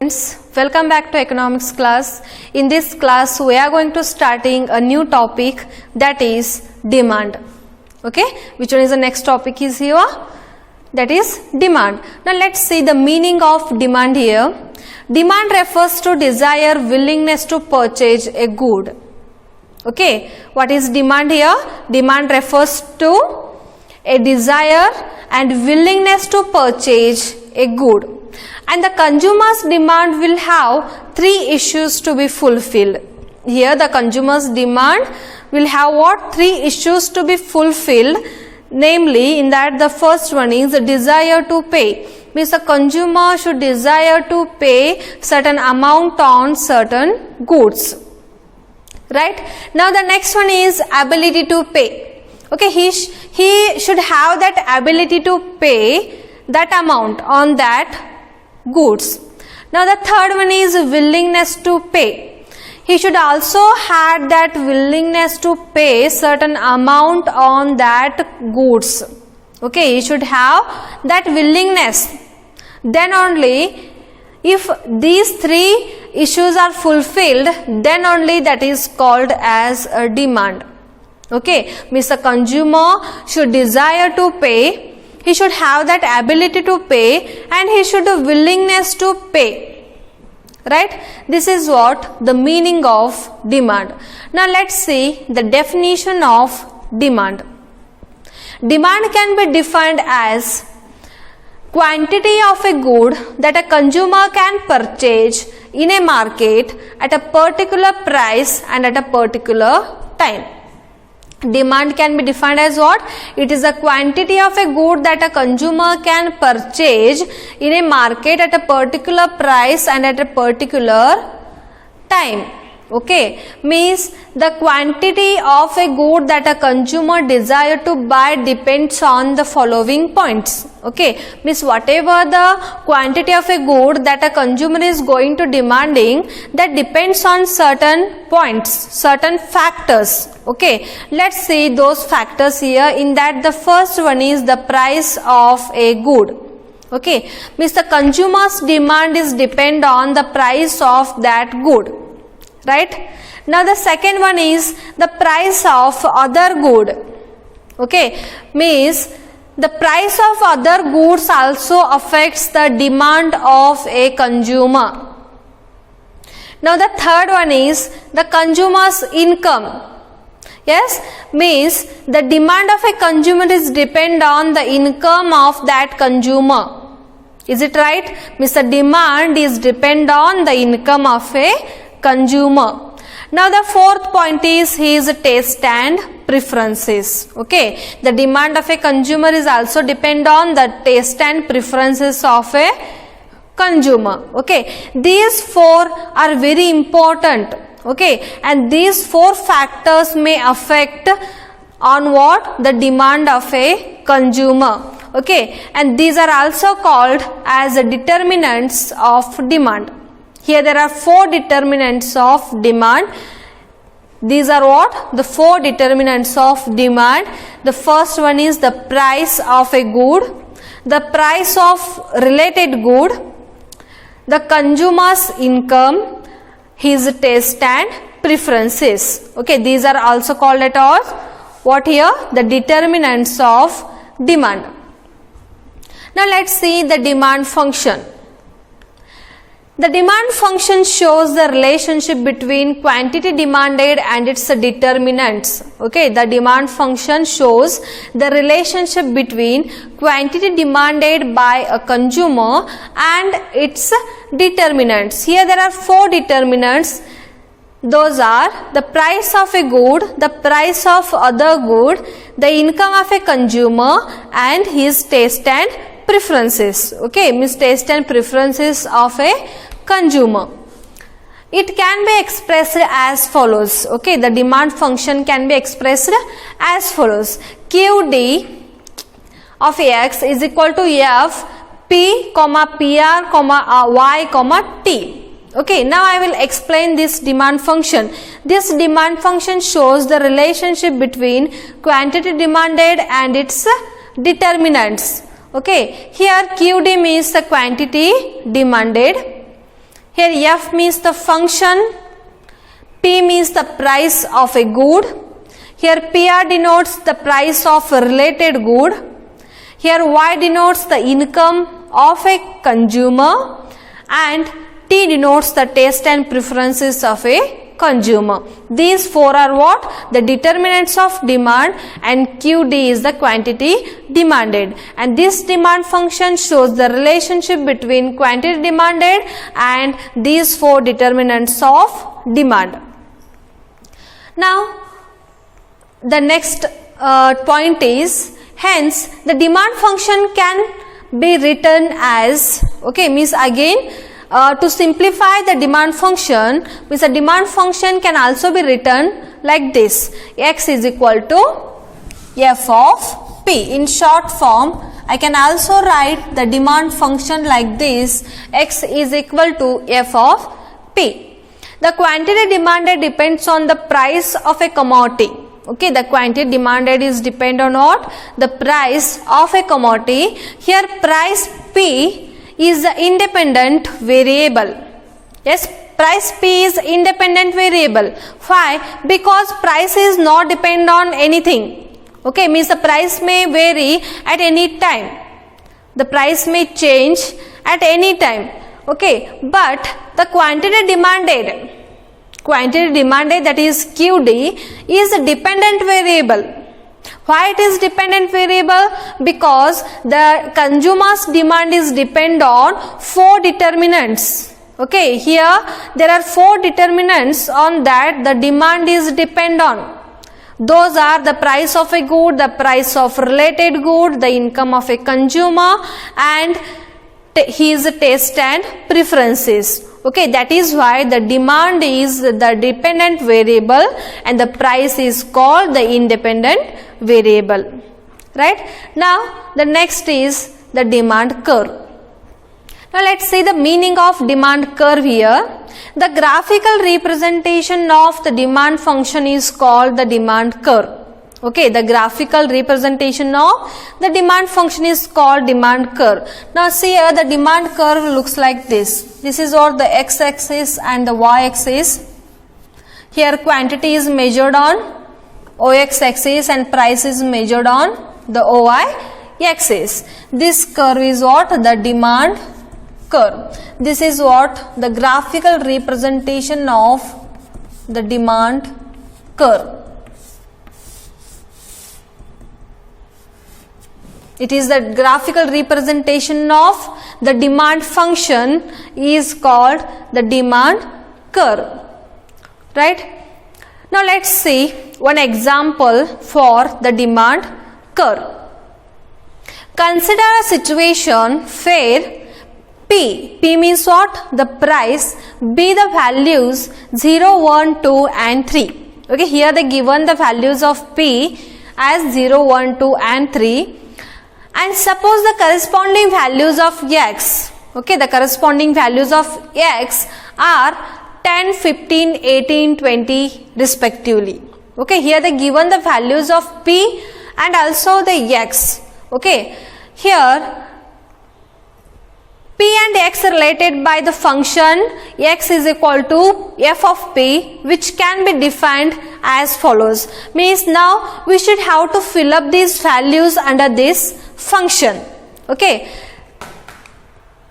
Friends, welcome back to economics class. In this class we are going to starting a new topic, that is demand. Okay, which one is the next topic is here? That is demand. Now let's see the meaning of demand here. Demand refers to desire, willingness to purchase a good. Okay, what is demand here? Demand refers to a desire and willingness to purchase a good. And the consumer's demand will have three issues to be fulfilled. Here the consumer's demand will have what? Three issues to be fulfilled. Namely, in that the first one is the desire to pay. Means the consumer should desire to pay certain amount on certain goods. Right? Now the next one is ability to pay. Okay, he should have that ability to pay that amount on that goods. Now the third one is willingness to pay. He should also have that willingness to pay certain amount on that goods. Okay, he should have that willingness. Then only, if these three issues are fulfilled, then only that is called as a demand. Okay, means the consumer should desire to pay, he should have that ability to pay, and he should have willingness to pay. Right? This is what the meaning of demand. Now let's see the definition of demand. Demand can be defined as quantity of a good that a consumer can purchase in a market at a particular price and at a particular time. Demand can be defined as what? It is a quantity of a good that a consumer can purchase in a market at a particular price and at a particular time. Okay, means the quantity of a good that a consumer desire to buy depends on the following points. Okay, means whatever the quantity of a good that a consumer is going to demanding, that depends on certain points, certain factors. Okay, let's see those factors here. In that the first one is the price of a good. Okay, means the consumer's demand is depend on the price of that good. Right? Now the second one is the price of other good. Okay, means the price of other goods also affects the demand of a consumer. Now the third one is the consumer's income. Yes, means the demand of a consumer is depend on the income of that consumer. Is it right? Means the demand is depend on the income of a consumer. Now the fourth point is his taste and preferences. Okay, the demand of a consumer is also depend on the taste and preferences of a consumer. Okay, these four are very important. Okay, and these four factors may affect on what? The demand of a consumer. Okay, and these are also called as the determinants of demand. Here there are four determinants of demand. These are what? The four determinants of demand. The first one is the price of a good, the price of related good, the consumer's income, his taste and preferences. Okay, these are also called as what here? The determinants of demand. Now let's see the demand function. The demand function shows the relationship between quantity demanded and its determinants. Okay, the demand function shows the relationship between quantity demanded by a consumer and its determinants. Here there are four determinants. Those are the price of a good, the price of other good, the income of a consumer, and his taste and preferences. Okay, means taste and preferences of a consumer. It can be expressed as follows. Okay, the demand function can be expressed as follows. QD of X is equal to F P, PR, Y, T. Okay, now I will explain this demand function. This demand function shows the relationship between quantity demanded and its determinants. Okay, here QD means the quantity demanded Here F means the function, P means the price of a good. Here PR denotes the price of a related good. Here Y denotes the income of a consumer, and T denotes the taste and preferences of a consumer. These four are what? The determinants of demand, and QD is the quantity demanded. And this demand function shows the relationship between quantity demanded and these four determinants of demand. Now, the next point is, hence the demand function can be written as, okay, means again to simplify the demand function, means the demand function can also be written like this: X is equal to F of P. In short form, I can also write the demand function like this: X is equal to F of P. The quantity demanded depends on the price of a commodity. Okay, the quantity demanded is depend on what? The price of a commodity. Here price P is the independent variable. Yes, price P is independent variable. Why? Because price is not depend on anything. Okay, means the price may vary at any time. The price may change at any time. Okay, but the quantity demanded, that is QD, is a dependent variable. Why it is dependent variable? Because the consumer's demand is depend on four determinants. Okay, here there are four determinants on that the demand is depend on. Those are the price of a good, the price of related good, the income of a consumer, and his taste and preferences. Okay, that is why the demand is the dependent variable and the price is called the independent variable. Right? Now the next is the demand curve. Now let's see the meaning of demand curve here. The graphical representation of the demand function is called the demand curve. Okay, the graphical representation of the demand function is called demand curve. Now see here, the demand curve looks like this. This is what the x-axis and the y-axis. Here quantity is measured on OX-axis and price is measured on the OY-axis. This curve is what? The demand curve. This is what? The graphical representation of the demand curve. It is the graphical representation of the demand function is called the demand curve. Right? Now let's see one example for the demand curve. Consider a situation where P means what? The price, B the values 0, 1, 2 and 3. Okay, here they given the values of P as 0, 1, 2 and 3. And suppose the corresponding values of X, okay, the corresponding values of X are 10, 15, 18, 20 respectively. Okay, here they given the values of P and also the X. Okay, here P and X are related by the function X is equal to F of P, which can be defined as follows. Means now we should have to fill up these values under this function. Okay,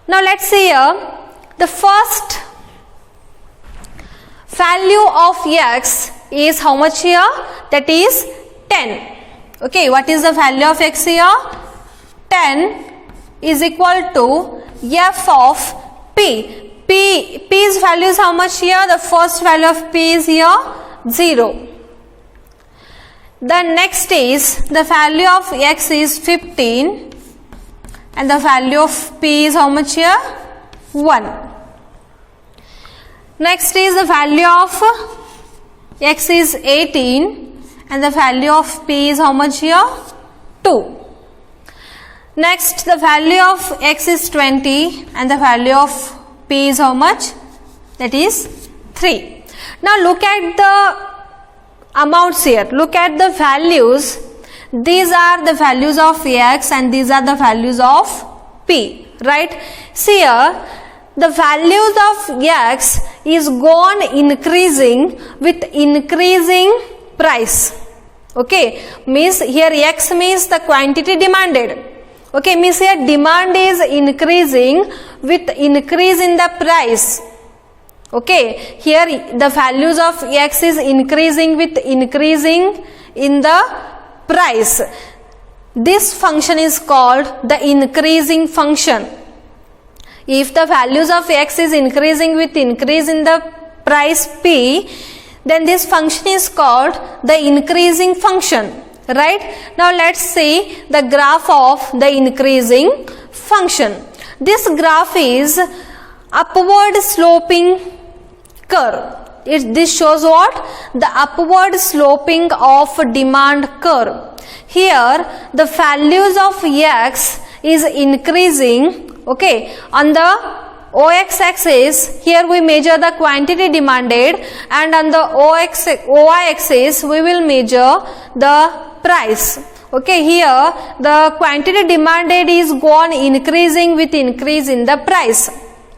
now let's see here. The first value of X is how much here? That is 10. Okay, what is the value of X here? 10 is equal to F of P. P's value is how much here? The first value of P is here 0. The next is the value of X is 15 and the value of P is how much here? 1. Next is the value of X is 18 and the value of P is how much here? 2. Next the value of X is 20 and the value of P is how much? That is 3. Now look at the amounts here. Look at the values. These are the values of X and these are the values of P. Right? See here, the values of x is gone increasing with increasing price. Okay, means here x means the quantity demanded. Okay, means here demand is increasing with increase in the price. Okay, here the values of x is increasing with increasing in the price. This function is called the increasing function. If the values of x is increasing with increase in the price p, then this function is called the increasing function, right? Now let's see the graph of the increasing function. This graph is upward sloping curve. This shows what? The upward sloping of demand curve. Here the values of x is increasing. Okay, on the OX axis, here we measure the quantity demanded, and on the OY axis we will measure the price. Okay, here the quantity demanded is gone increasing with increase in the price.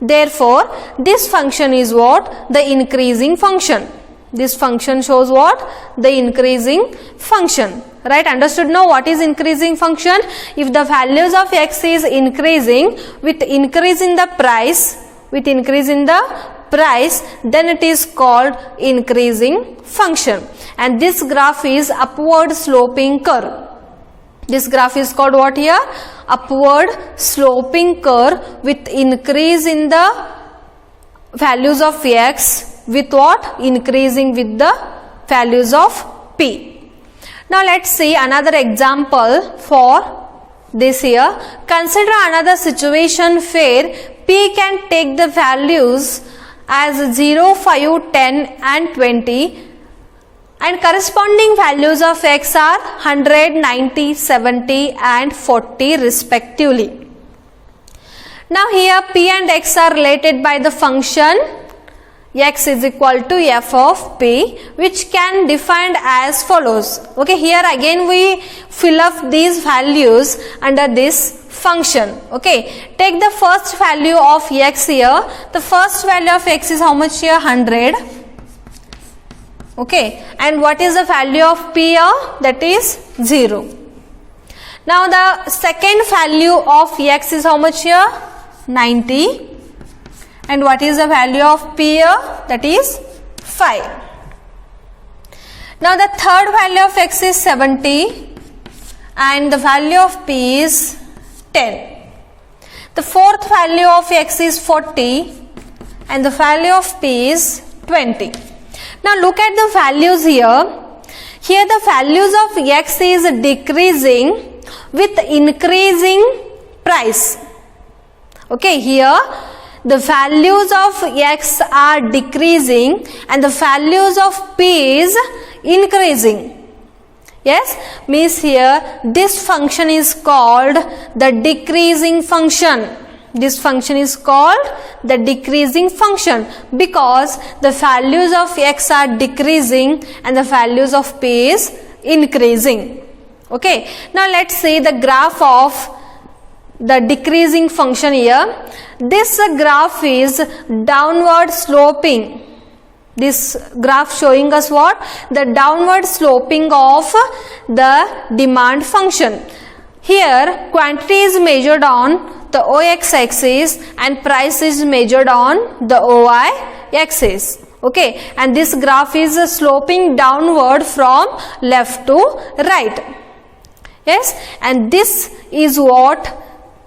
Therefore, this function is what? The increasing function. This function shows what? The increasing function. Right? Understood now what is increasing function? If the values of x is increasing with increase in the price, then it is called increasing function. And this graph is upward sloping curve. This graph is called what here? Upward sloping curve with increase in the values of x with what? Increasing with the values of p. Now let's see another example for this here. Consider another situation where p can take the values as 0, 5, 10 and 20, and corresponding values of x are 100, 90, 70 and 40 respectively. Now here p and x are related by the function x is equal to f of p, which can defined as follows. Okay, here again we fill up these values under this function. Okay, take the first value of x here. The first value of x is how much here? 100. Okay, and what is the value of p here? That is 0. Now the second value of x is how much here? 90. And what is the value of p here? That is 5. Now the third value of x is 70 and the value of p is 10. The fourth value of x is 40 and the value of p is 20. Now look at the values here. Here the values of x is decreasing with increasing price. Okay, here the values of x are decreasing and the values of p is increasing. Yes, means here this function is called the decreasing function. This function is called the decreasing function because the values of x are decreasing and the values of p is increasing. Okay, now let's see the graph of the decreasing function here. This graph is downward sloping. This graph showing us what? The downward sloping of the demand function. Here quantity is measured on the OX axis and price is measured on the OY axis. Okay, and this graph is sloping downward from left to right. Yes, and this is what?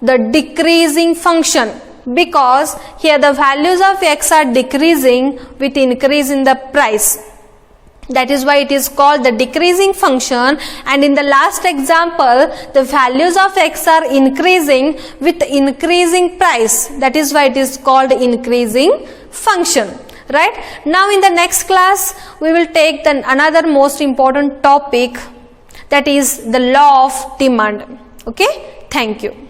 The decreasing function, because here the values of x are decreasing with increase in the price. That is why it is called the decreasing function. And in the last example, the values of x are increasing with increasing price. That is why it is called increasing function. Right? Now in the next class, we will take another most important topic, that is the law of demand. Okay? Thank you.